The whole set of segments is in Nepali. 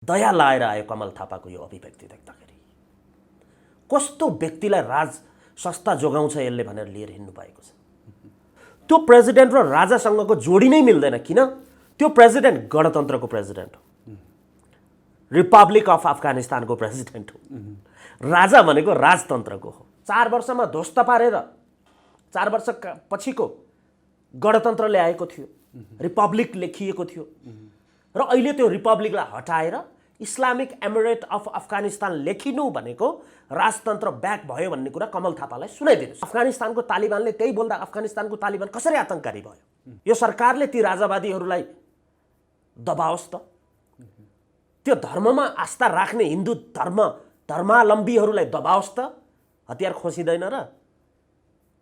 दया लाएर आयो कमल थापाको यो अभिव्यक्ति देख्दाखेरि। कस्तो व्यक्तिलाई राज सस्ता जोगाउँछ यसले भनेर लिएर हिँड्नु भएको छ। त्यो प्रेसिडेन्ट र राजासँगको जोडी नै मिल्दैन। किन? त्यो प्रेसिडेन्ट गणतन्त्रको प्रेसिडेन्ट हो, रिपब्लिक अफ अफगानिस्तानको प्रेसिडेन्ट हो। राजा भनेको राजतन्त्रको हो। 4 वर्षमा ध्वस्त पारेर 4 वर्ष पछिको गणतन्त्र ल्याएको थियो, रिपब्लिक लेखिएको थियो र अहिले त्यो रिपब्लिकलाई हटाएर इस्लामिक एमिरेट अफ अफगानिस्तान लेखिनु भनेको राजतन्त्र ब्याक भयो भन्ने कुरा कमल थापालाई सुनाइदिनुहोस्। अफगानिस्तानको तालिबानले त्यही बोल्दा अफगानिस्तानको तालिबान कसरी आतंककारी भयो? यो सरकारले ती राजावादीहरूलाई दबाओस् त। त्यो धर्ममा आस्था राख्ने हिन्दू धर्मावलम्बीहरूलाई दबाओस् त। हतियार खोसिँदैन र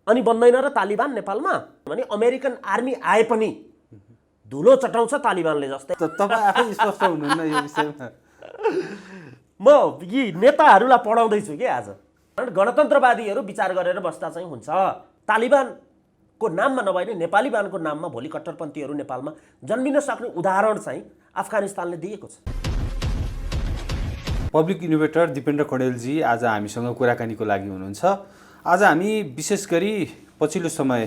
अनि बन्दैन र तालिबान नेपालमा? भने अमेरिकन आर्मी आए पनि धुलो चटाउँछ तालिबानले जस्तै। तपाईँ आफै स्पष्ट हुनुहुन्न यो विषयमा। म यी नेताहरूलाई पढाउँदैछु कि आज। गणतन्त्रवादीहरू विचार गरेर बस्दा चाहिँ हुन्छ। तालिबानको नाममा नभए नेपालीबानको नाममा भोलि कट्टरपन्थीहरू नेपालमा जन्मिन सक्ने उदाहरण चाहिँ अफगानिस्तानले दिएको छ। पब्लिक इनोभेटर दिपेन्द्र कणेलजी आज हामीसँग कुराकानीको लागि हुनुहुन्छ। आज हामी विशेष गरी पछिल्लो समय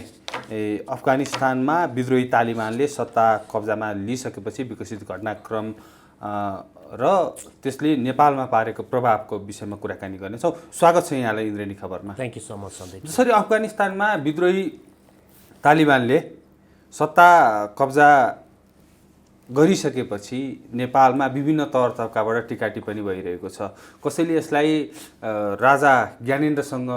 अफगानिस्तानमा विद्रोही तालिबानले सत्ता कब्जामा लिइसकेपछि विकसित घटनाक्रम र त्यसले नेपालमा पारेको प्रभावको विषयमा कुराकानी गर्नेछौँ। स्वागत छ यहाँलाई इन्द्रेणी खबरमा। Thank you so much Sandeep. जसरी अफगानिस्तानमा विद्रोही तालिबानले सत्ता कब्जा गरिसकेपछि नेपालमा विभिन्न तौर तब्काबाट टिका टिप्पणी भइरहेको छ। कसैले यसलाई राजा ज्ञानेन्द्रसँग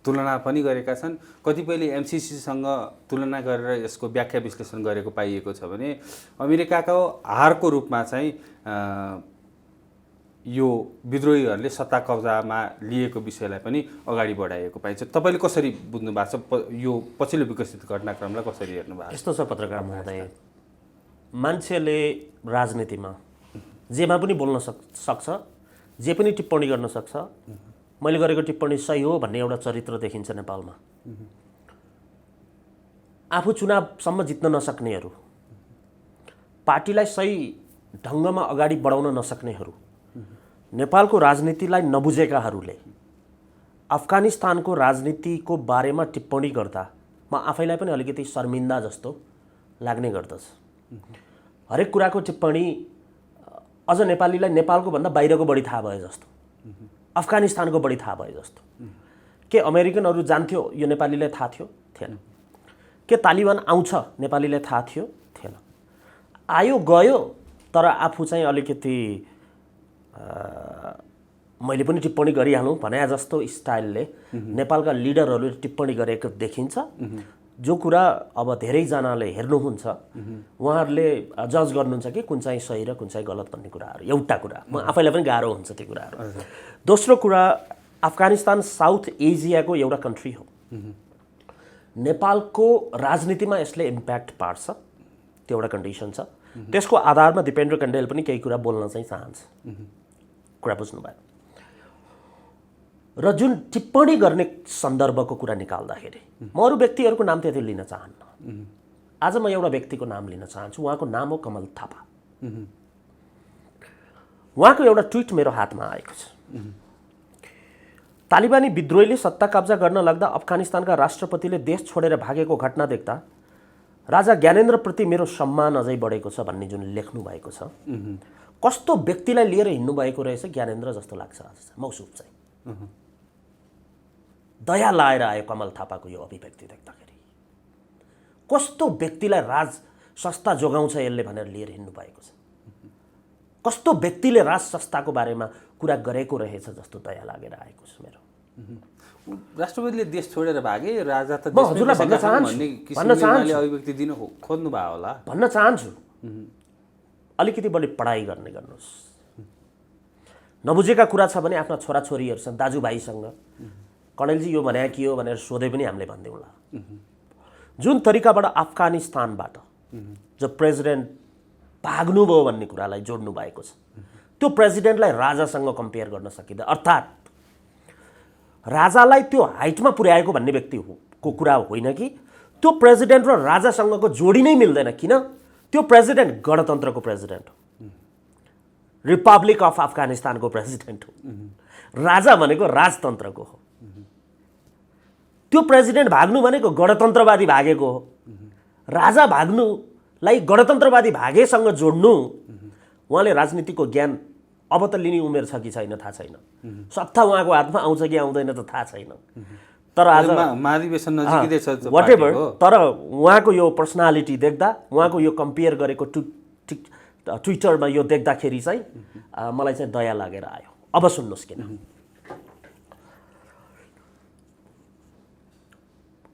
तुलना पनि गरेका छन्, कतिपयले एमसिसीसँग तुलना गरेर यसको व्याख्या विश्लेषण गरेको पाइएको छ भने अमेरिकाको हारको रूपमा चाहिँ यो विद्रोहीहरूले सत्ता कब्जामा लिएको विषयलाई पनि अगाडि बढाइएको पाइन्छ। तपाईँले कसरी बुझ्नु भएको छ? यो पछिल्लो विकसित घटनाक्रमलाई कसरी हेर्नु भएको छ? यस्तो छ पत्रकार महोदय, मान्छेले राजनीतिमा जेमा पनि बोल्न सक्छ, जे पनि टिप्पणी गर्न सक्छ। मैले गरेको टिप्पणी सही हो भन्ने एउटा चरित्र देखिन्छ नेपालमा। आफू चुनावसम्म जित्न नसक्नेहरू, पार्टीलाई सही ढङ्गमा अगाडि बढाउन नसक्नेहरू, नेपालको राजनीतिलाई नबुझेकाहरूले अफगानिस्तानको राजनीतिको बारेमा टिप्पणी गर्दा म आफैलाई पनि अलिकति शर्मिन्दा जस्तो लाग्ने गर्दछ। हरेक कुराको टिप्पणी अझ नेपालीलाई नेपालको भन्दा बाहिरको बढी थाहा भयो जस्तो, अफगानिस्तानको बढी थाहा भयो जस्तो। के अमेरिकनहरू जान्थ्यो यो नेपालीलाई थाहा थियो? थिएन। के तालिबान आउँछ नेपालीलाई थाहा थियो? थिएन। आयो गयो, तर आफू चाहिँ अलिकति मैले पनि टिप्पणी गरिहालौँ भने जस्तो स्टाइलले नेपालका लिडरहरूले टिप्पणी गरेको देखिन्छ। जो कुरा अब धेरैजनाले हेर्नुहुन्छ, उहाँहरूले जज गर्नुहुन्छ कि कुन चाहिँ सही र कुन चाहिँ गलत भन्ने कुराहरू। एउटा कुरा म आफैलाई पनि गाह्रो हुन्छ त्यो कुराहरू। दोस्रो कुरा, अफगानिस्तान साउथ एसियाको एउटा कन्ट्री हो। नेपालको राजनीतिमा यसले इम्प्याक्ट पार्छ, त्यो एउटा कन्डिसन छ। त्यसको आधारमा दिपेन्द्र कण्डेल पनि केही कुरा बोल्न चाहिँ चाहन्छ। कुरा बुझ्नुभयो? र जुन टिप्पणी गर्ने सन्दर्भको कुरा निकाल्दाखेरि म अरू व्यक्तिहरूको नाम त्यति लिन चाहन्न। आज म एउटा व्यक्तिको नाम लिन चाहन्छु। उहाँको नाम हो कमल थापा। उहाँको एउटा ट्विट मेरो हातमा आएको छ। तालिबानी विद्रोहीले सत्ता कब्जा गर्न लाग्दा अफगानिस्तानका राष्ट्रपतिले देश छोडेर भागेको घटना देख्दा राजा ज्ञानेन्द्रप्रति मेरो सम्मान अझै बढेको छ भन्ने जुन लेख्नु भएको छ, कस्तो व्यक्तिलाई लिएर हिँड्नु भएको रहेछ ज्ञानेन्द्र जस्तो लाग्छ आज मौसुफ चाहिँ। दया लाएर आयो कमल थापाको यो अभिव्यक्ति देख्दाखेरि। कस्तो व्यक्तिलाई राज सस्ता जोगाउँछ यसले भनेर लिएर हिँड्नु भएको छ। कस्तो व्यक्तिले राज संस्थाको बारेमा कुरा गरेको रहेछ जस्तो दया लागेर आएको छ मेरो। राष्ट्रपतिले देश छोडेर भागे, राजा त म हजुरलाई भन्न चाहन्छु अभिव्यक्ति दिन खोज्नु भयो होला भन्न चाहन्छु। अलिकति बढी पढाइ गर्नुहोस्। नबुझेका कुरा छ भने आफ्ना छोराछोरीहरूसँग, दाजुभाइसँग कणेलजी यो भने के हो भनेर सोधे पनि हामीले भन्दैनौँ। जुन तरिकाबाट अफगानिस्तानबाट जो प्रेसिडेन्ट भाग्नुभयो भन्ने कुरालाई जोड्नु भएको छ, त्यो प्रेसिडेन्टलाई राजासँग कम्पेयर गर्न सकिँदैन। अर्थात् राजालाई त्यो हाइटमा पुर्याएको भन्ने व्यक्तिको कुरा होइन कि त्यो प्रेसिडेन्ट र राजासँगको जोडी नै मिल्दैन। किन? त्यो प्रेसिडेन्ट गणतन्त्रको प्रेसिडेन्ट हो, रिपब्लिक अफ अफगानिस्तानको प्रेसिडेन्ट हो। राजा भनेको राजतन्त्रको हो। त्यो प्रेसिडेन्ट भाग्नु भनेको गणतन्त्रवादी भागेको हो। राजा भाग्नुलाई गणतन्त्रवादी भागेसँग जोड्नु, उहाँले राजनीतिको ज्ञान अब त लिने उमेर छ कि छैन थाहा छैन, सत्ता उहाँको हातमा आउँछ कि आउँदैन त थाहा छैन। तर आज महाधिवेशन नजिकै छ वाटेभर, तर उहाँको यो पर्सनालिटी देख्दा, उहाँको यो कम्पेयर गरेको ट्विटरमा यो देख्दाखेरि चाहिँ मलाई चाहिँ दया लागेर आयो। अब सुन्नुहोस् किन।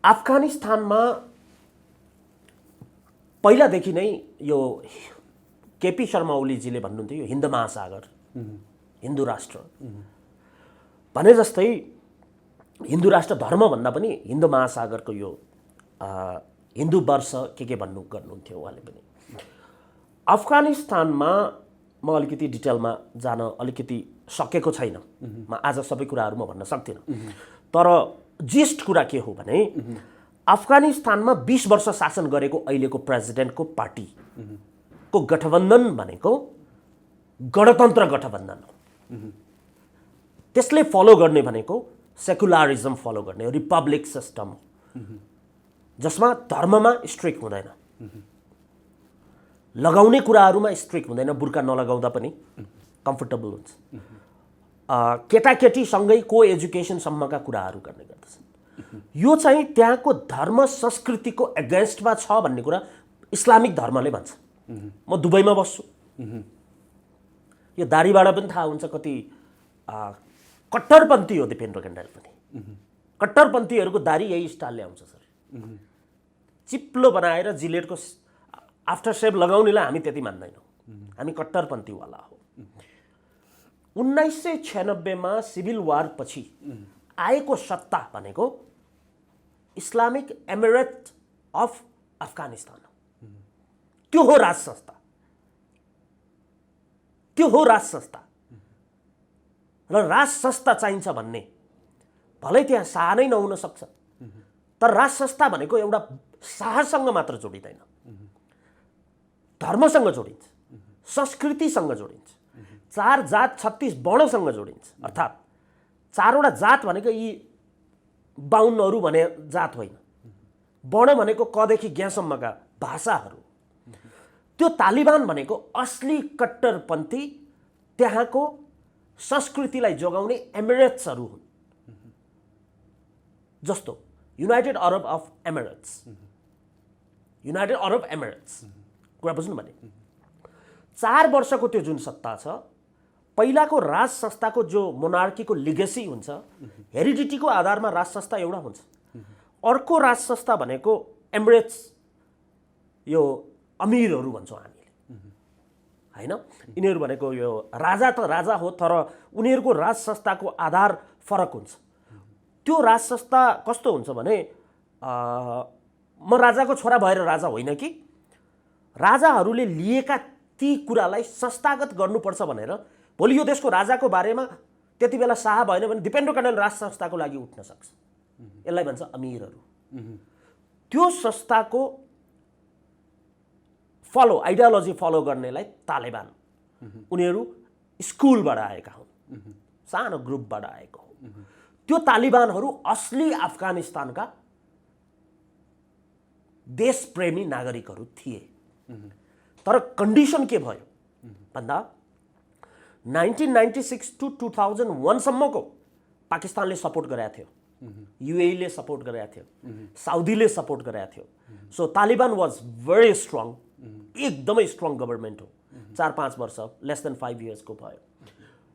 अफगानिस्तानमा पहिलादेखि नै यो केपी शर्मा ओलीजीले भन्नुहुन्थ्यो यो हिन्द महासागर, हिन्दू राष्ट्र भने जस्तै हिन्दू राष्ट्र धर्मभन्दा पनि हिन्द महासागरको यो हिन्दू वर्ष के भन्नु गर्नुहुन्थ्यो उहाँले पनि। अफगानिस्तानमा म अलिकति डिटेलमा जान अलिकति सकेको छैन, म आज सबै कुराहरू म भन्न सक्दिनँ, तर जिस्ट कुरा के हो भने अफगानिस्तानमा 20 वर्ष शासन गरेको अहिलेको प्रेसिडेन्टको पार्टीको गठबन्धन भनेको गणतन्त्र गठबन्धन हो। त्यसले फलो गर्ने भनेको सेकुलरिजम फलो गर्ने हो, रिपब्लिक सिस्टम हो, जसमा धर्ममा स्ट्रिक्ट हुँदैन, लगाउने कुराहरूमा स्ट्रिक्ट हुँदैन, बुर्का नलगाउँदा पनि कम्फर्टेबल हुन्छ, केटाकेटीसँगै को एजुकेसनसम्मका कुराहरू गर्ने गर्दछन्। यो चाहिँ त्यहाँको धर्म संस्कृतिको एगेन्स्टमा छ भन्ने कुरा इस्लामिक धर्मले भन्छ। म दुबईमा बस्छु, यो दाढीबाट पनि थाहा हुन्छ कति कट्टरपन्थी हो दिपेन्द्र कण्डेल पनि। कट्टरपन्थीहरूको दाढी यही स्टाइलले आउँछ सर, चिप्लो बनाएर जिलेटको आफ्टर सेभ लगाउनेलाई हामी त्यति मान्दैनौँ, हामी कट्टरपन्थीवाला हो। 1996 मा सिभिल वार पछि आएको सत्ता भनेको इस्लामिक एमिरेट अफ अफगानिस्तान हो। त्यो हो राज संस्था, त्यो हो राज संस्था। र राज संस्था चाहिन्छ भन्ने भलै त्यहाँ शाह नै नहुन सक्छ, तर राज संस्था भनेको एउटा शाहसँग मात्र जोडिँदैन, धर्मसँग जोडिन्छ, संस्कृतिसँग जोडिन्छ, 4 जात 36 वर्णसँग जोडिन्छ। अर्थात् 4वटा जात भनेको यी 52 भने जात होइन, वर्ण भनेको कदेखि ज्ञसम्मका भाषाहरू। त्यो तालिबान भनेको असली कट्टरपन्थी त्यहाँको संस्कृतिलाई जोगाउने एमिरेट्सहरू हुन्, जस्तो United Arab of Emirates, United Arab Emirates. कुरा बुझ्नु भने 4 वर्षको त्यो जुन सत्ता छ, पहिलाको राज संस्थाको जो मोनार्कीको लिगेसी हुन्छ, हेरिडिटीको आधारमा राज संस्था एउटा हुन्छ। अर्को राज संस्था भनेको एमिरेट्स, यो अमिरहरू भन्छौँ हामीले हैन। यिनीहरू भनेको यो राजा त राजा हो, तर उनीहरूको राज संस्थाको आधार फरक हुन्छ। त्यो राज संस्था कस्तो हुन्छ भने म राजाको छोरा भएर राजा होइन कि, राजाहरूले लिएका ती कुरालाई संस्थागत गर्नुपर्छ भनेर भोलि यो देशको राजाको बारेमा त्यति बेला शाह भएन भने दिपेन्द्र कण्डेल राज संस्थाको लागि उठ्न सक्छ। यसलाई भन्छ अमिरहरू। त्यो संस्थाको फलो आइडियोलोजी फलो गर्नेलाई तालिबान, उनीहरू स्कुलबाट आएका हुन्, सानो ग्रुपबाट आएको हो। त्यो तालिबानहरू असली अफगानिस्तानका देशप्रेमी नागरिकहरू थिए। तर कन्डिसन के भयो भन्दा 1996 टु 2001 सम्मको पाकिस्तानले सपोर्ट गरेको थियो, युएईले सपोर्ट गरेको थियो, साउदीले सपोर्ट गरेको थियो। So Taliban was very strong, एकदमै स्ट्रङ गभर्मेन्ट हो। 4-5 वर्ष, लेस देन 5 इयर्सको भयो।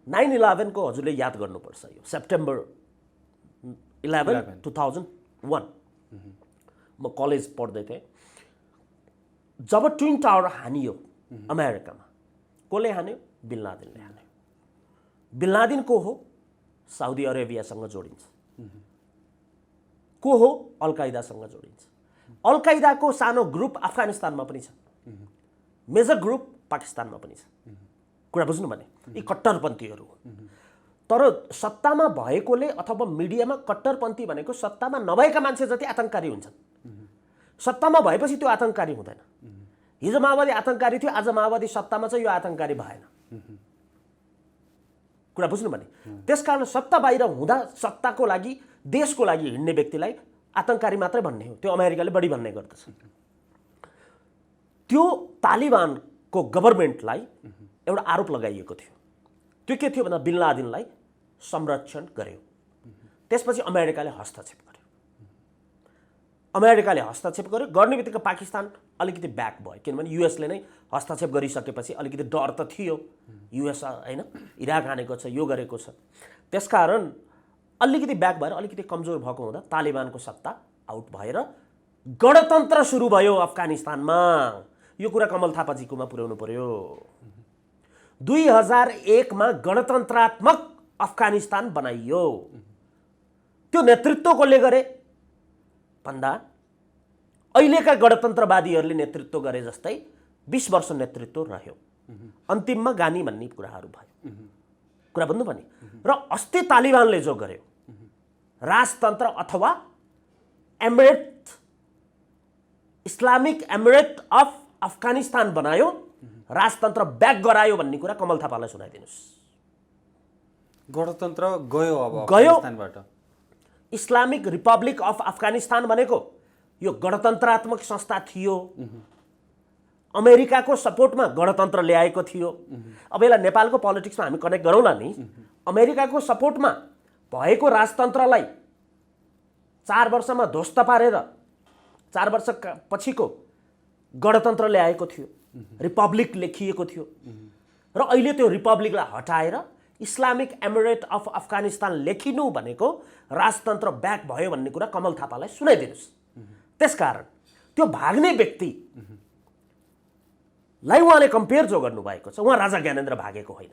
9/11 को हजुरले याद गर्नुपर्छ, यो सेप्टेम्बर 11, 2001 म कलेज पढ्दै थिएँ। जब ट्विन टावर हानियो अमेरिकामा, कसले हान्यो? बिन लादेनले हान्यो। बिन लादेन को हो? साउदी अरेबियासँग जोडिन्छ। को हो? अल कायदासँग जोडिन्छ। अल कायदाको सानो ग्रुप अफगानिस्तानमा पनि छ, मेजर ग्रुप पाकिस्तानमा पनि छ। कुरा बुझ्नु भने यी कट्टरपन्थीहरू हो। तर सत्तामा भएकोले अथवा मिडियामा कट्टरपन्थी भनेको सत्तामा नभएका मान्छे जति आतंककारी हुन्छन्, सत्तामा भएपछि त्यो आतंककारी हुँदैन। हिजो माओवादी आतंककारी थियो, आज माओवादी सत्तामा छ, यो आतंककारी भएन। कुरा बुझ्नु भने त्यसकारण सत्ता बाहिर हुँदा सत्ताको लागि देशको लागि हिँड्ने व्यक्तिलाई आतंककारी मात्रै भन्ने हो। त्यो अमेरिकाले बढी भन्ने गर्दछ। त्यो तालिबानको गभर्नमेन्टलाई एउटा आरोप लगाइएको थियो। त्यो के थियो भन्दा बिन लादेनलाई संरक्षण गर्यो। त्यसपछि अमेरिकाले हस्तक्षेप गर्यो। अमेरिकाले हस्तक्षेप गर्यो, गर्ने बित्तिकै पाकिस्तान अलिकति ब्याक भयो, किनभने युएसले नै हस्तक्षेप गरिसकेपछि अलिकति डर त थियो। युएस होइन इराक हानेको छ, यो गरेको छ, त्यसकारण अलिकति ब्याक भएर अलिकति कमजोर भएको हुँदा तालिबानको सत्ता आउट भएर गणतन्त्र सुरु भयो अफगानिस्तानमा। यो कुरा कमल थापाजीकोमा पुर्याउनु पर्यो। 2001 मा गणतन्त्रात्मक अफगानिस्तान बनाइयो। त्यो नेतृत्व कसले गरे भन्दा अहिलेका गणतन्त्रवादीहरूले नेतृत्व गरे जस्तै 20 वर्ष नेतृत्व रह्यो। अन्तिममा गानी भन्ने कुराहरू भयो। कुरा बुझ्नु भने र अस्ति तालिबानले जो गर्यो राजतन्त्र अथवा emirate Islamic emirate of Afghanistan बनायो, राजतन्त्र ब्याक गरायो भन्ने कुरा कमल थापालाई सुनाइदिनुहोस्। गणतन्त्र गयो अब गयो। अफगानिस्तानबाट इस्लामिक रिपब्लिक अफ अफगानिस्तान भनेको यो गणतन्त्रात्मक संस्था थियो। अमेरिकाको सपोर्टमा गणतन्त्र ल्याएको थियो। अब यसलाई नेपालको पोलिटिक्समा हामी कनेक्ट गरौँला नि। अमेरिकाको सपोर्टमा भएको राजतन्त्रलाई 4 वर्षमा ध्वस्त पारेर 4 वर्ष पछिको गणतन्त्र ल्याएको थियो, रिपब्लिक लेखिएको थियो। र अहिले त्यो रिपब्लिकलाई हटाएर इस्लामिक एमिरेट अफ अफगानिस्तान लेखिनु भनेको राजतन्त्र ब्याक भयो भन्ने कुरा कमल थापालाई सुनाइदिनुहोस्। त्यसकारण त्यो भाग्ने व्यक्तिलाई उहाँले कम्पेयर जो गर्नुभएको छ, उहाँ राजा ज्ञानेन्द्र भागेको होइन।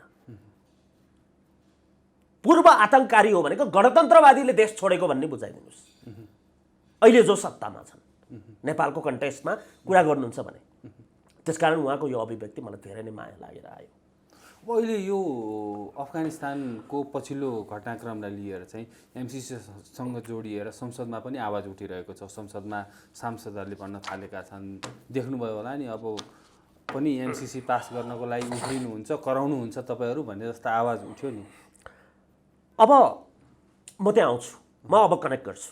पूर्व आतंककारी हो भनेको गणतन्त्रवादीले देश छोडेको भन्ने बुझाइदिनुहोस्। अहिले जो सत्तामा छन् नेपालको कन्टेक्स्टमा कुरा गर्नुहुन्छ भने, त्यसकारण उहाँको यो अभिव्यक्ति मलाई धेरै नै माया लागेर आयो। अब अहिले यो अफगानिस्तानको पछिल्लो घटनाक्रमलाई लिएर चाहिँ एमसिसीसँग जोडिएर संसदमा पनि आवाज उठिरहेको छ। संसदमा सांसदहरूले भन्न थालेका छन्, देख्नुभयो होला नि, अब पनि एमसिसी पास गर्नको लागि उफ्रिनुहुन्छ, कराउनुहुन्छ तपाईँहरू भन्ने जस्तो आवाज उठ्यो नि। अब म त्यहाँ आउँछु, म अब कनेक्ट गर्छु।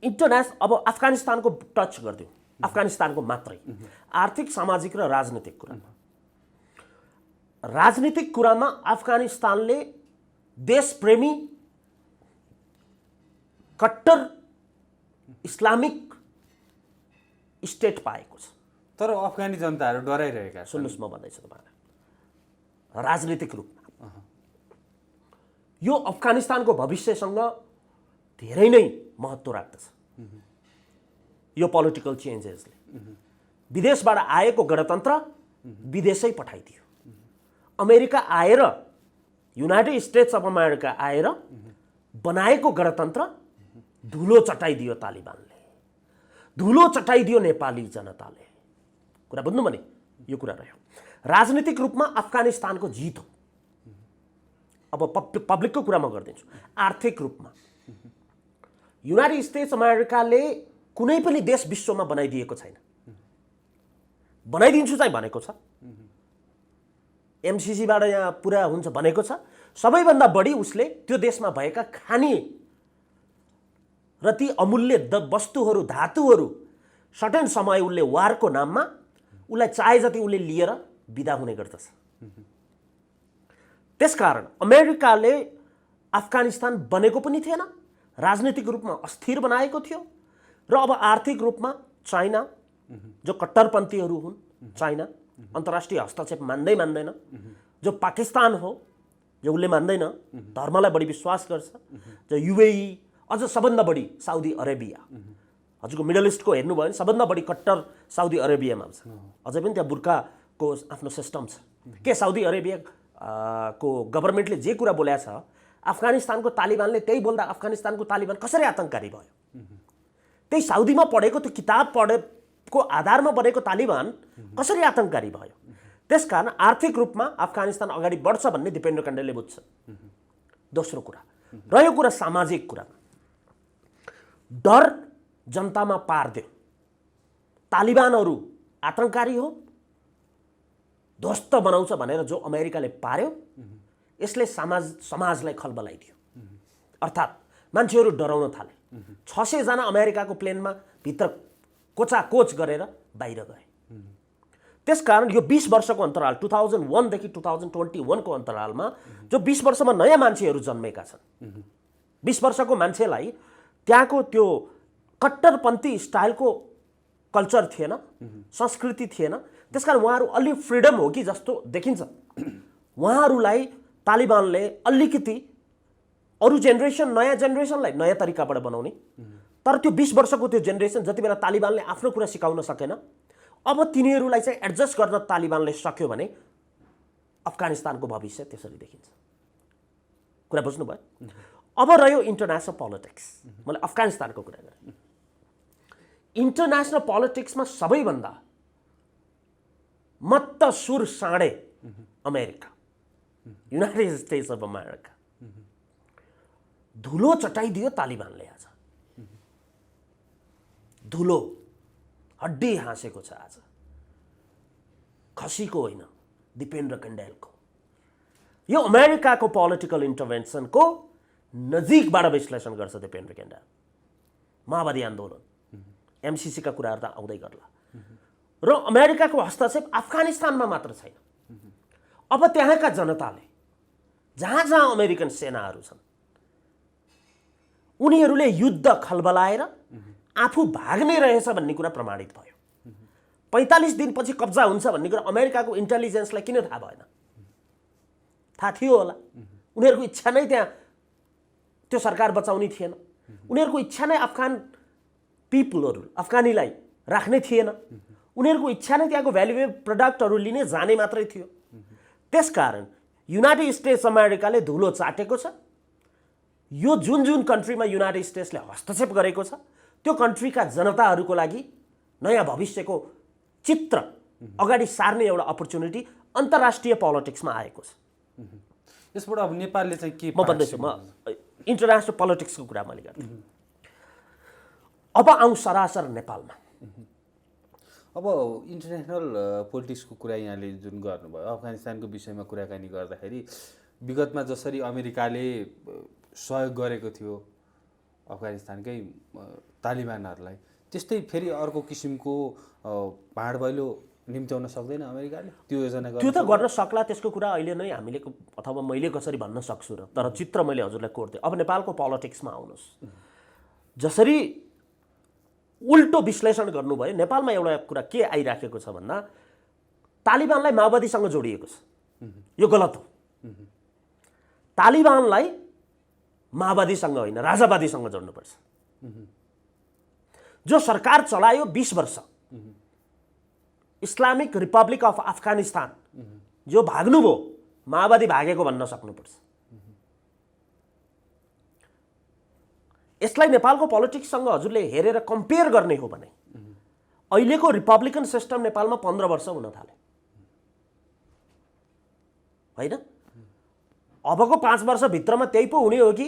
अब अफगानिस्तानको टच गरिदिउँ, अफगानिस्तानको मात्रै आर्थिक सामाजिक र राजनीतिक कुरामा। राजनीतिक कुरामा अफगानिस्तानले देशप्रेमी कट्टर इस्लामिक स्टेट पाएको छ। तर अफगानी जनताहरू डराइरहेका छन्। सुन्नुहोस्, म भन्दैछु तपाईँलाई, राजनीतिक रूपमा यो अफगानिस्तानको भविष्यसँग धेरै नै महत्त्व राख्दछ। यो पोलिटिकल चेन्जेसले विदेशबाट आएको गणतन्त्र विदेशै पठाइदियो। अमेरिका आएर, युनाइटेड स्टेट्स अफ अमेरिका आएर बनाएको गणतन्त्र धुलो चटाइदियो तालिबानले, धुलो चटाइदियो नेपाली जनताले। कुरा बुझ्नु भने यो कुरा रह्यो। राजनीतिक रूपमा अफगानिस्तानको जित हो। अब पब्लिकको कुरा म गरिदिन्छु। आर्थिक रूपमा युनाइटेड स्टेट्स अमेरिकाले कुनै पनि देश विश्वमा बनाइदिएको छैन। बनाइदिन्छु चाहिँ भनेको छ, एमसिसीबाट यहाँ पुरा हुन्छ भनेको छ। सबैभन्दा बढी उसले त्यो देशमा भएका खानी र ती अमूल्य वस्तुहरू, धातुहरू सर्टेन समय उसले वारको नाममा उसलाई चाहे जति उसले लिएर बिदा हुने गर्दछ। त्यसकारण अमेरिकाले अफगानिस्तान बनेको पनि थिएन, राजनीतिक रूपमा अस्थिर बनाएको थियो र अब आर्थिक रूपमा चाइना जो कट्टरपन्थीहरू हुन्, चाइना अन्तर्राष्ट्रिय हस्तक्षेप मान्दैन, जो पाकिस्तान हो जो उसले मान्दैन, धर्मलाई बढी विश्वास गर्छ, जो युएई, अझ सबभन्दा बढी साउदी अरेबिया, हजुरको मिडल इस्टको हेर्नुभयो भने सबभन्दा बढी कट्टर साउदी अरेबियामा छ। अझै पनि त्यहाँ बुर्काको आफ्नो सिस्टम छ। के साउदी अरेबिया को गभर्नमेन्टले जे कुरा बोलेको छ, अफगानिस्तानको तालिबानले त्यही बोल्दा अफगानिस्तानको तालिबान कसरी आतंककारी भयो? त्यही साउदीमा पढेको त्यो किताब पढेको आधारमा बनेको तालिबान कसरी आतंककारी भयो? त्यसकारण आर्थिक रूपमा अफगानिस्तान अगाडि बढ्छ भन्ने दिपेन्द्र कण्डेलले बुझ्छ। दोस्रो कुरा रह्यो कुरा सामाजिक कुरामा, डर जनतामा पार्दियो। तालिबानहरू आतंककारी हो, ध्वस्त बनाउँछ भनेर जो अमेरिकाले पार्यो यसले समाजलाई खलबलाइदियो। अर्थात् मान्छेहरू डराउन थाले। 600 जना अमेरिकाको प्लेनमा भित्र कोचाकोच गरेर बाहिर गए। त्यसकारण यो 20 वर्षको अन्तराल 2001 देखि 2021 को अन्तरालमा जो 20 वर्षमा नयाँ मान्छेहरू जन्मेका छन्, 20 वर्षको मान्छेलाई त्यहाँको त्यो कट्टरपन्थी स्टाइलको कल्चर थिएन, संस्कृति थिएन। त्यसकारण उहाँहरू अलि फ्रिडम हो कि जस्तो देखिन्छ। उहाँहरूलाई तालिबानले अलिकति अरू जेनेरेसन, नयाँ जेनेरेसनलाई नयाँ तरिकाबाट बनाउने, तर त्यो 20 वर्षको त्यो जेनेरेसन जति बेला तालिबानले आफ्नो कुरा सिकाउन सकेन, अब तिनीहरूलाई चाहिँ एडजस्ट गर्न तालिबानले सक्यो भने अफगानिस्तानको भविष्य त्यसरी देखिन्छ। कुरा बुझ्नुभयो? अब रह्यो इन्टरनेसनल पोलिटिक्स। मैले अफगानिस्तानको कुरा गरेँ। इन्टरनेसनल पोलिटिक्समा सबैभन्दा मत्त सुर साँडे America, United States of America धुलो चटाइदियो तालिबानले। आज धुलो हड्डी हाँसेको छ। आज खसीको होइन, दिपेन्द्र कण्डेलको। यो अमेरिकाको पोलिटिकल इन्टरभेन्सनको नजिकबाट विश्लेषण गर्छ दिपेन्द्र कण्डेल। माओवादी आन्दोलन, एमसीसी का कुराहरू त आउँदै गर्ला। र अमेरिकाको हस्तक्षेप अफगानिस्तानमा मात्र छैन। अब त्यहाँका जनताले जहाँ जहाँ अमेरिकन सेनाहरू छन् उनीहरूले युद्ध खलबलाएर आफू भाग्ने रहेछ भन्ने कुरा प्रमाणित भयो। 45 दिनपछि कब्जा हुन्छ भन्ने कुरा अमेरिकाको इन्टेलिजेन्सलाई किन थाहा भएन? थाहा थियो होला। उनीहरूको इच्छा नै त्यहाँ त्यो सरकार बचाउने थिएन। उनीहरूको इच्छा नै अफगान पिपलहरू, अफगानीलाई राख्ने थिएन। उनीहरूको इच्छा नै त्यहाँको भ्यालुएबल प्रडक्टहरू लिने जाने मात्रै थियो। त्यसकारण युनाइटेड स्टेट्स अमेरिकाले धुलो चाटेको छ। यो जुन जुन कन्ट्रीमा युनाइटेड स्टेट्सले हस्तक्षेप गरेको छ त्यो कन्ट्रीका जनताहरूको लागि नयाँ भविष्यको चित्र अगाडि सार्ने एउटा अपर्च्युनिटी अन्तर्राष्ट्रिय पोलिटिक्समा आएको छ। यसबाट अब नेपालले चाहिँ के म भन्दैछु, म इन्टरनेसनल पोलिटिक्सको कुरा मैले गर्छु। अब आउँ सरासर नेपालमा। अब इन्टरनेसनल पोलिटिक्सको कुरा यहाँले जुन गर्नुभयो, अफगानिस्तानको विषयमा कुराकानी गर्दाखेरि विगतमा जसरी अमेरिकाले सहयोग गरेको थियो अफगानिस्तानकै तालिबानहरूलाई, त्यस्तै फेरि अर्को किसिमको भाँड भैलो निम्त्याउन सक्दैन अमेरिकाले? त्यो योजना त्यो त गर्न सक्ला। त्यसको कुरा अहिले नै हामीले अथवा मैले कसरी भन्न सक्छु र, तर चित्र मैले हजुरलाई कोर्दिएँ। अब नेपालको पोलिटिक्समा आउनुहोस्। जसरी उल्टो विश्लेषण गर्नुभयो, नेपालमा एउटा कुरा के आइराखेको छ भन्दा तालिबानलाई माओवादीसँग जोडिएको छ। यो गलत हो। तालिबानलाई माओवादीसँग होइन, राजावादीसँग जोड्नुपर्छ। जो सरकार चलायो 20 वर्ष, इस्लामिक रिपब्लिक अफ अफगानिस्तान, जो भाग्नुभयो, माओवादी भागेको भन्न सक्नुपर्छ। यसलाई नेपालको पोलिटिक्ससँग हजुरले हेरेर कम्पेयर गर्ने हो भने अहिलेको रिपब्लिकन सिस्टम नेपालमा 15 वर्ष हुन थाल्यो होइन? अबको 5 वर्षभित्रमा त्यही पो हुने हो कि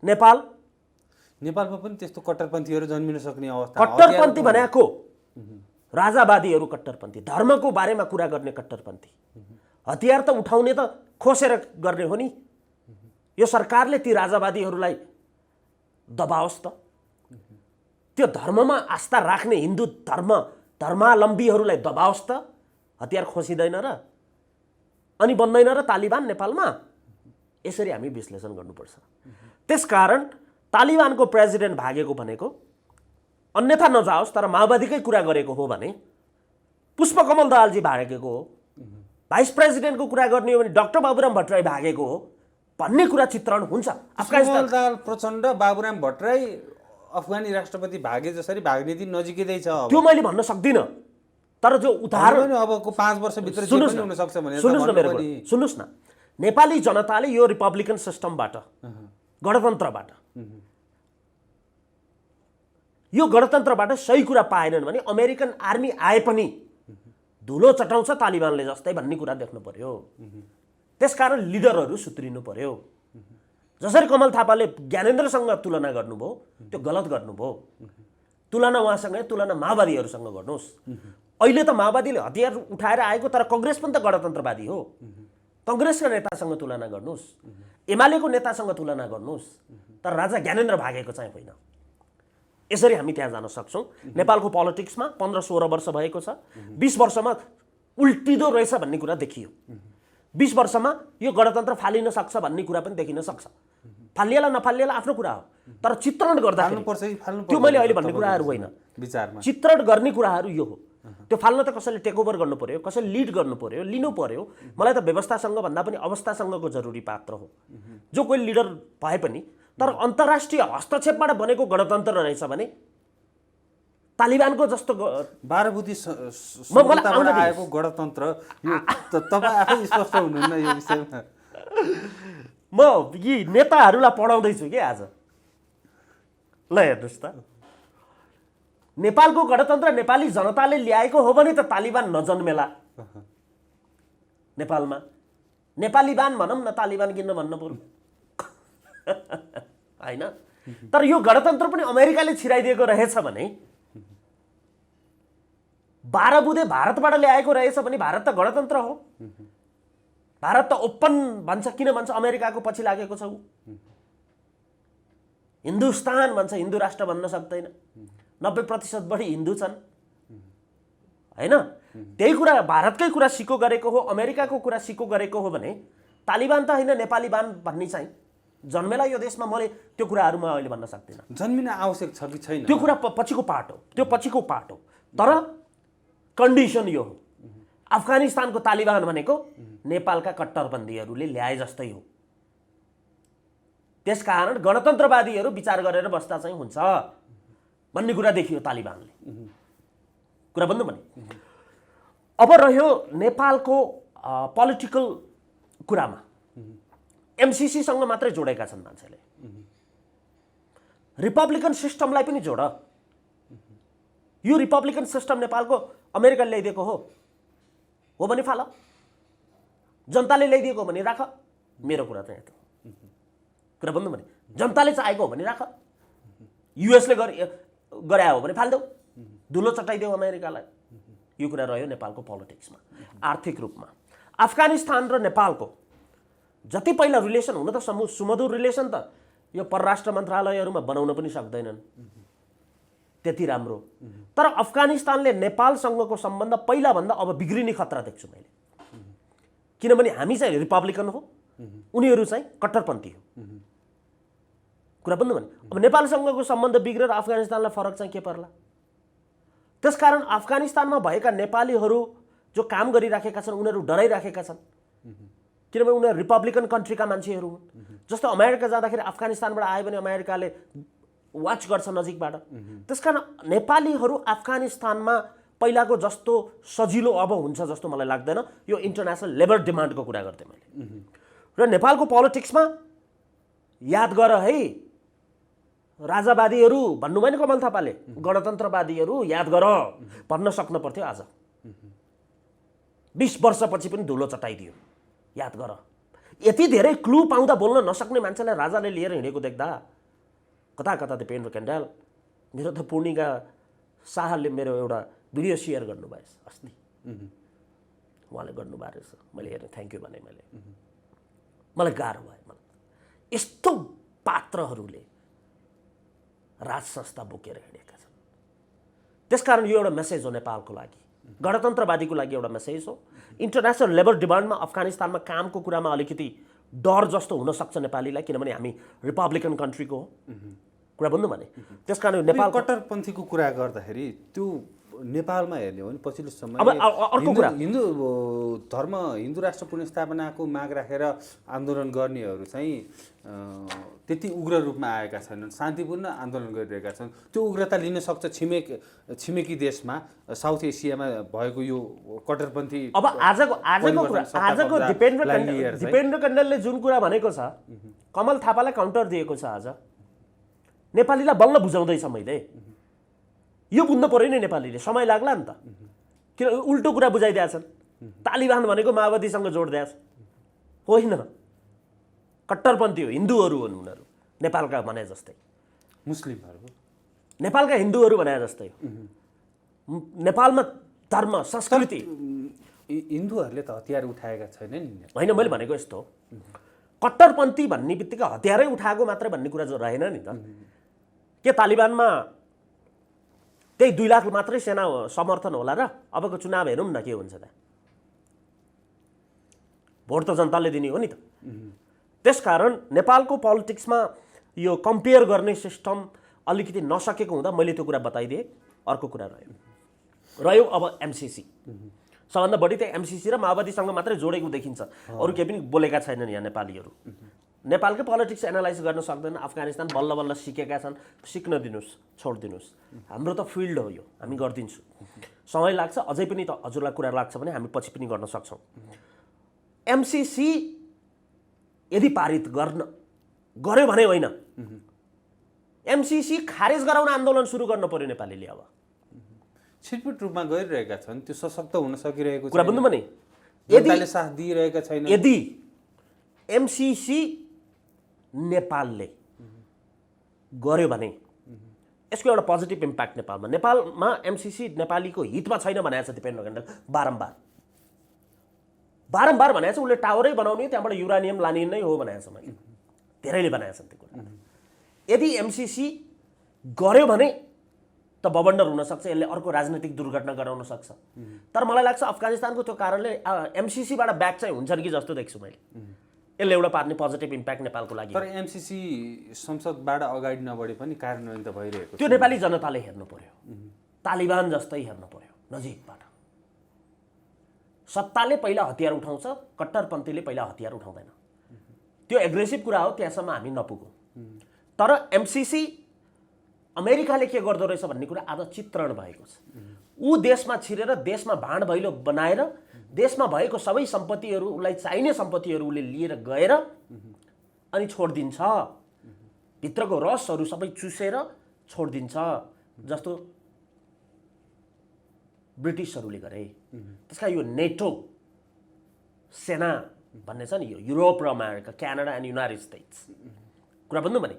नेपालमा पनि त्यस्तो कट्टरपन्थीहरू जन्मिन सक्ने अवस्था? कट्टरपन्थी भनेको राजावादीहरू कट्टरपन्थी, धर्मको बारेमा कुरा गर्ने कट्टरपन्थी। हतियार त उठाउने त खोसेर गर्ने हो नि। यो सरकारले ती राजावादीहरूलाई दबाओस् त। त्यो धर्ममा आस्था राख्ने हिन्दू धर्मावलम्बीहरूलाई दबाओस् त। हतियार खोसिँदैन र अनि बन्दैन र तालिबान नेपालमा? यसरी हामी विश्लेषण गर्नुपर्छ। त्यसकारण तालिबानको प्रेसिडेन्ट भागेको भनेको अन्यथा नजाओस्, तर माओवादीकै कुरा गरेको हो भने पुष्पकमल दाहालजी भागेको हो, भाइस प्रेसिडेन्टको कुरा गर्ने हो भने डाक्टर बाबुराम भट्टराई भागेको हो भन्ने कुरा चित्रण हुन्छ। अफगानिस्तान दाहाल प्रचण्ड, बाबुराम भट्टराई अफगानी राष्ट्रपति भागे जसरी भाग्ने दिन नजिकै छ। त्यो मैले भन्न सक्दिनँ, तर जो उदाहरण अबको 5 वर्षभित्र जे पनि हुन सक्छ भने सुन्नुहोस् न। नेपाली जनताले यो रिपब्लिकन सिस्टमबाट, गणतन्त्रबाट, यो गणतन्त्रबाट सही कुरा पाएनन् भने अमेरिकन आर्मी आए पनि धुलो चटाउँछ तालिबानले जस्तै भन्ने कुरा देख्नु पर्यो। त्यसकारण लिडरहरू सुत्रिनु पर्यो। जसरी कमल थापाले ज्ञानेन्द्रसँग तुलना गर्नुभयो त्यो गलत गर्नुभयो। तुलना उहाँसँग तुलना माओवादीहरूसँग गर्नुहोस्। अहिले त माओवादीले हतियार उठाएर आएको, तर कङ्ग्रेस पनि त गणतन्त्रवादी हो। कङ्ग्रेसका नेतासँग तुलना गर्नुहोस्, एमालेको नेतासँग तुलना गर्नुहोस्, तर राजा ज्ञानेन्द्र भागेको चाहिँ होइन। यसरी हामी त्यहाँ जान सक्छौँ। नेपालको पोलिटिक्समा 15-16 वर्ष भएको छ, 20 वर्षमा उल्टिँदो रहेछ भन्ने कुरा देखियो। 20 वर्षमा यो गणतन्त्र फालिन सक्छ भन्ने कुरा पनि देखिन सक्छ। फालिएला नफालिएला आफ्नो कुरा हो, तर चित्रण गर्दाखेरि त्यो मैले अहिले भन्ने कुराहरू होइन, विचारमा चित्रण गर्ने कुराहरू यो हो। त्यो फाल्न त कसैले टेक ओभर गर्नु पर्यो, कसैले लिड गर्नु पर्यो, लिनु पर्यो। मलाई त व्यवस्थासँग भन्दा पनि अवस्थासँगको जरुरी पात्र हो। जो कोही लिडर भए पनि, तर अन्तर्राष्ट्रिय हस्तक्षेपबाट बनेको गणतन्त्र रहेछ भने तालिबानको जस्तो 12 बुद्धि आएको गणतन्त्र यो तपाईँ आफै स्पष्ट हुनुहुन्न यो विषयमा। म यी नेताहरूलाई पढाउँदैछु कि आज। ल हेर्नुहोस् त, नेपालको गणतन्त्र नेपाली जनताले ल्याएको हो भने त तालिबान नजन्मेला नेपालमा। नेपाली बान भनौँ न, तालिबान किन भन्न पर्यो होइन। तर यो गणतन्त्र पनि अमेरिकाले छिराइदिएको रहेछ भने, 12 बुँदे भारतबाट ल्याएको रहेछ भने भारत त गणतन्त्र हो। भारत त ओपन भन्छ, किन भन्छ? अमेरिकाको पछि लागेको छ। हिन्दुस्तान भन्छ, हिन्दू राष्ट्र भन्न सक्दैन। 90% बढी हिन्दू छन् होइन। त्यही कुरा भारतकै कुरा सिको गरेको हो, अमेरिकाको कुरा सिको गरेको हो भने तालिबान त होइन, नेपाली बान भन्ने चाहिँ जन्मेला यो देशमा। मैले त्यो कुराहरू म अहिले भन्न सक्दिनँ। जन्मिन आवश्यक छ कि छैन, त्यो कुरा पछिको पार्ट हो, त्यो पछिको पार्ट हो। तर कन्डिसन यो हो, अफगानिस्तानको तालिबान भनेको नेपालका कट्टरपन्थीहरूले ल्याए जस्तै हो। त्यसकारण गणतन्त्रवादीहरू विचार गरेर बस्दा चाहिँ हुन्छ भन्ने कुरा देखियो तालिबानले। कुरा भन्नु भने अब रह्यो नेपालको पोलिटिकल कुरामा, एमसीसीसँग मात्रै जोडेका छन् मान्छेले। रिपब्लिकन सिस्टमलाई पनि जोड। यो रिपब्लिकन सिस्टम नेपालको अमेरिकाले ल्याइदिएको हो भने फाल, जनताले ल्याइदिएको हो भने राख। मेरो कुरा चाहिँ यस्तो कुरा भन्नु भने, जनताले चाहेको हो भने राख, युएसले गरे हो भने फालिदेऊ, धुलो चटाइदेऊ अमेरिकालाई। यो कुरा रह्यो नेपालको पोलिटिक्समा। आर्थिक रूपमा अफगानिस्तान र नेपालको जति पहिला रिलेसन हुन त सुमधुर रिलेसन त यो परराष्ट्र मन्त्रालयहरूमा बनाउन पनि सक्दैनन् त्यति राम्रो। तर अफगानिस्तानले नेपालसँगको सम्बन्ध पहिलाभन्दा अब बिग्रिने खतरा देख्छु मैले। किनभने हामी चाहिँ रिपब्लिकन हो, उनीहरू चाहिँ कट्टरपन्थी हो। कुरा बुझ्नु भने अब नेपालसँगको सम्बन्ध बिग्रेर अफगानिस्तानलाई फरक चाहिँ के पर्ला? त्यसकारण अफगानिस्तानमा भएका नेपालीहरू जो काम गरिराखेका छन् उनीहरू डराइराखेका छन्, किनभने उनीहरू रिपब्लिकन कन्ट्रीका मान्छेहरू हुन्। जस्तो अमेरिका जाँदाखेरि अफगानिस्तानबाट आयो भने अमेरिकाले वाच गर्छ नजिकबाट। त्यसकारण नेपालीहरू अफगानिस्तानमा पहिलाको जस्तो सजिलो अब हुन्छ जस्तो मलाई लाग्दैन। यो इन्टरनेसनल लेबर डिमान्डको कुरा गर्दै मैले। र नेपालको पोलिटिक्समा याद गर है, राजावादीहरू भन्नुभयो नि कमल थापाले, गणतन्त्रवादीहरू याद गर भन्न सक्नु पर्थ्यो। आज 20 वर्षपछि पनि धुलो चटाइदियो, याद गर। यति धेरै क्लू पाउँदा बोल्न नसक्ने मान्छेलाई राजाले लिएर हिँडेको देख्दा कता कता दिपेन्द्र कण्डेल, मेरो त पूर्णिका शाहले मेरो एउटा भिडियो सेयर गर्नुभएछ अस्ति, उहाँले गर्नुभएको रहेछ, मैले हेरेँ, थ्याङ्क यू भने मैले। मलाई गाह्रो भयो। मलाई यस्तो पात्रहरूले राज संस्था बोकेर हिँडेका छन्। त्यसकारण यो एउटा मेसेज हो नेपालको लागि, गणतन्त्रवादीको लागि एउटा मेसेज हो। इन्टरनेसनल लेबर डिमान्डमा अफगानिस्तानमा कामको कुरामा अलिकति डर जस्तो हुनसक्छ नेपालीलाई, किनभने हामी रिपब्लिकन कन्ट्रीको हो। कुरा बुझ्नु भने त्यसकारण नेपाल कट्टरपन्थीको कुरा गर्दाखेरि त्यो नेपालमा हेर्ने हो भने पछिल्लो समय हिन्दू धर्म, हिन्दू राष्ट्र पुनर्स्थापनाको माग राखेर आन्दोलन गर्नेहरू चाहिँ त्यति उग्र रूपमा आएका छैनन्, शान्तिपूर्ण आन्दोलन गरिरहेका छन्। त्यो उग्रता लिन सक्छ छिमेकी देशमा, साउथ एसियामा भएको यो कट्टरपन्थी। अब आजको दिपेन्द्र कण्डेलले जुन कुरा भनेको छ, कमल थापालाई काउन्टर दिएको छ। आज नेपालीलाई बल्ल बुझाउँदैछ मैले। यो बुझ्नु पर्यो नि नेपालीले, समय लाग्ला नि त। किन उल्टो कुरा बुझाइदिएछन्? तालिबान भनेको माओवादीसँग जोडिदिएछ होइन, कट्टरपन्थी हो, हिन्दूहरू हुन् उनीहरू, नेपालका भने जस्तै मुस्लिमहरू, नेपालका हिन्दूहरू भने जस्तै हो। नेपालमा धर्म संस्कृति हिन्दूहरूले त हतियार उठाएका छैनन् नि। होइन, मैले भनेको यस्तो हो, कट्टरपन्थी भन्ने बित्तिकै हतियारै उठाएको मात्रै भन्ने कुरा जो रहेन नि त। के तालिबानमा त्यही 2 लाख मात्रै सेना समर्थन होला र अबको चुनाव हेरौँ न के हुन्छ त। भोट त जनताले दिने हो नि त। त्यसकारण नेपालको पोलिटिक्समा यो कम्पेयर गर्ने सिस्टम अलिकति नसकेको हुँदा मैले त्यो कुरा बताइदिएँ। अर्को कुरा रह्यो अब एमसीसी। सबभन्दा बढी चाहिँ एमसीसी र माओवादीसँग मात्रै जोडेको देखिन्छ, अरू केही पनि बोलेका छैनन् यहाँ नेपालीहरू। नेपालकै पोलिटिक्स एनालाइज गर्न सक्दैन। अफगानिस्तान बल्ल बल्ल सिकेका छन्, सिक्न दिनुहोस्, छोडिदिनुहोस्। हाम्रो त फिल्ड हो यो, हामी गरिदिन्छु। समय लाग्छ, अझै पनि त हजुरलाई कुरा लाग्छ भने हामी पछि पनि गर्न सक्छौँ। एमसीसी यदि पारित गर्यो भने होइन, एमसीसी खारेज गराउन आन्दोलन सुरु गर्न पर्यो नेपालीले। अब छिटपुट रूपमा गरिरहेका छन्, त्यो सशक्त हुन सकिरहेको कुरा बुझ्नु भने जनताले साथ दिइरहेका छैन। यदि एमसीसी नेपालले गर्यो भने यसको एउटा पोजिटिभ इम्प्याक्ट नेपालमा एमसीसी नेपालीको हितमा छैन भनेको छ दिपेन्द्र कण्डेल बारम्बार भनेको छ। उसले टावरै बनाउने, त्यहाँबाट युरानियम लाने नै हो भनेको छ। मैले धेरैले बनाएका छन् त्यो कुरा। यदि एमसीसी गर्यो भने त बबन्डर हुनसक्छ, यसले अर्को राजनीतिक दुर्घटना गराउन सक्छ। तर मलाई लाग्छ अफगानिस्तानको त्यो कारणले एमसीसीबाट ब्याक चाहिँ हुन्छ कि जस्तो देख्छु मैले। यसले एउटा पार्ने पोजिटिभ इम्प्याक्ट नेपालको लागि। तर एमसीसी संसदबाट अगाडि नबढे पनि कार्यान्वयन त भइरहेको छ। त्यो नेपाली जनताले हेर्नु पर्यो, तालिबान जस्तै हेर्नु पर्यो नजिकबाट। सत्ताले पहिला हतियार उठाउँछ, कट्टरपन्थीले पहिला हतियार उठाउँदैन। त्यो एग्रेसिभ कुरा हो, त्यहाँसम्म हामी नपुगौँ। तर एमसीसी अमेरिकाले के गर्दो रहेछ भन्ने कुरा आज चित्रण भएको छ। ऊ देशमा छिरेर देशमा भाँड भैलो बनाएर देशमा भएको सबै सम्पत्तिहरू, उसलाई चाहिने सम्पत्तिहरू उसले लिएर गएर अनि छोडिदिन्छ। भित्रको रसहरू सबै चुसेर छोडिदिन्छ, जस्तो ब्रिटिसहरूले गरे। त्यसका यो नेटो सेना भन्ने छ नि, यो युरोप र America, Canada and United states, कुरा बुझ्नु भने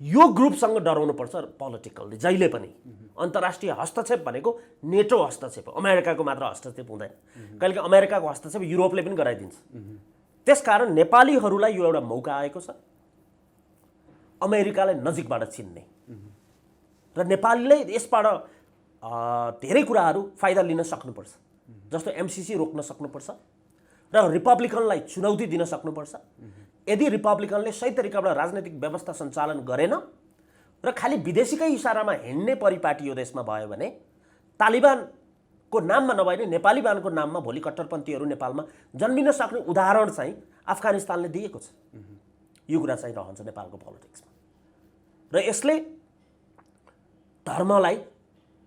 यो ग्रुपसँग डराउनु पर्छ पोलिटिकल्ली जहिले पनि। अन्तर्राष्ट्रिय हस्तक्षेप भनेको नेटो हस्तक्षेप हो, अमेरिकाको मात्र हस्तक्षेप हुँदैन। कहिलेकाहीँ अमेरिकाको हस्तक्षेप युरोपले पनि गराइदिन्छ। त्यसकारण नेपालीहरूलाई यो एउटा मौका आएको छ अमेरिकालाई नजिकबाट चिन्ने, र नेपालीले यसबाट धेरै कुराहरू फाइदा लिन सक्नुपर्छ। जस्तो एमसीसी रोक्न सक्नुपर्छ र रिपब्लिकनलाई चुनौती दिन सक्नुपर्छ। यदि रिपब्लिकनले सही तरिकाबाट राजनैतिक व्यवस्था सञ्चालन गरेन र खालि विदेशीकै इसारामा हिँड्ने परिपाटी यो देशमा भयो भने, तालिबानको नाममा नभए नि नेपालीबानको नाममा भोलि कट्टरपन्थीहरू नेपालमा जन्मिन सक्ने उदाहरण चाहिँ अफगानिस्तानले दिएको छ। यो कुरा चाहिँ रहन्छ नेपालको पोलिटिक्समा। र यसले धर्मलाई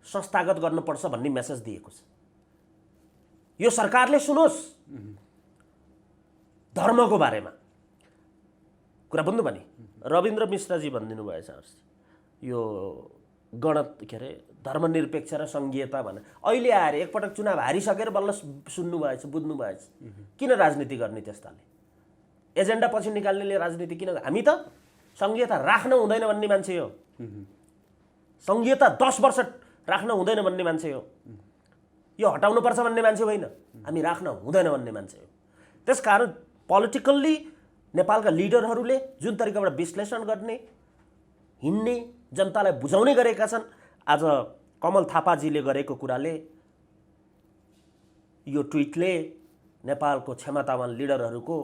संस्थागत गर्नुपर्छ भन्ने मेसेज दिएको छ। यो सरकारले सुनोस् धर्मको बारेमा कुरा बुझ्नु भने। रविन्द्र मिश्रजी भनिदिनु भएछ यो के अरे धर्मनिरपेक्ष र सङ्घीयता भने। अहिले आएर एकपटक चुनाव हारिसकेर बल्ल सुन्नु भएछ, बुझ्नु भएछ। किन राजनीति गर्ने त्यस्ताले? एजेन्डा पछि निकाल्नेले राजनीति किन? हामी त सङ्घीयता राख्न हुँदैन भन्ने मान्छे हो, सङ्घीयता 10 वर्ष राख्न हुँदैन भन्ने मान्छे हो, यो हटाउनुपर्छ भन्ने मान्छे होइन, हामी राख्न हुँदैन भन्ने मान्छे हो। त्यसकारण पोलिटिकल्ली नेपालका लिडरहरूले जुन तरिकाबाट विश्लेषण गर्ने, हिँड्ने, जनतालाई बुझाउने गरेका छन्। आज कमल थापाजीले गरेको कुराले, यो ट्विटले नेपालको क्षमतावान लिडरहरूको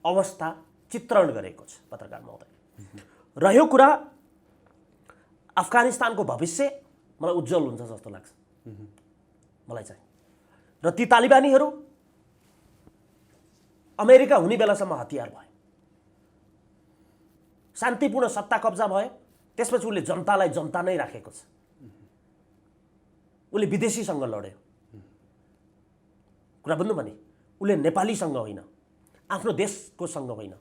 अवस्था चित्रण गरेको छ पत्रकार महोदय। रह्यो कुरा अफगानिस्तानको भविष्य, मलाई उज्जवल हुन्छ जस्तो लाग्छ मलाई चाहिँ। र ती तालिबानीहरू अमेरिका हुने बेलासम्म हतियार भयो, शान्तिपूर्ण सत्ता कब्जा भयो, त्यसपछि उसले जनतालाई जनता नै राखेको छ। उसले विदेशीसँग लड्यो, कुरा बुझ्नु भने। उसले नेपालीसँग होइन, आफ्नो देशको सँग होइन,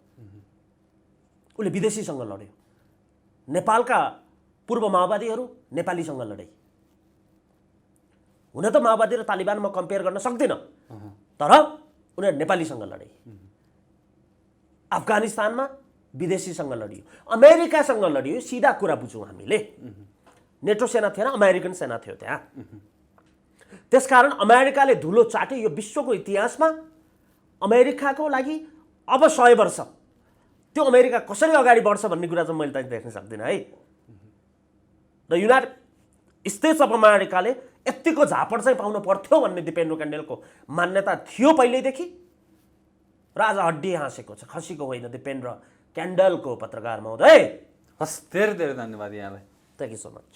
उसले विदेशीसँग लड्यो। नेपालका पूर्व माओवादीहरू नेपालीसँग लडे। हुन त माओवादी र तालिबानमा कम्पेयर गर्न सक्दैन, तर उनीहरू नेपालीसँग लडे। अफगानिस्तानमा विदेशीसँग लडियो, अमेरिकासँग लडियो। सिधा कुरा बुझौँ हामीले, नेटो सेना थिएन, अमेरिकन सेना थियो त्यहाँ। त्यसकारण अमेरिकाले धुलो चाट्यो यो विश्वको इतिहासमा। अमेरिकाको लागि अब 100 वर्ष त्यो अमेरिका कसरी अगाडि बढ्छ भन्ने कुरा चाहिँ मैले त देख्न सक्दिनँ है। र युनाइटेड स्टेट्स अफ अमेरिकाले यत्तिको झापड चाहिँ पाउनु पर्थ्यो भन्ने दिपेन्द्र कण्डेलको मान्यता थियो पहिल्यैदेखि, र आज हड्डी हाँसेको छ, खसीको होइन। दिपेन्द्र क्यान्डलको पत्रकार महोदय, हस्, धेरै धेरै धन्यवाद यहाँलाई। Thank you so much.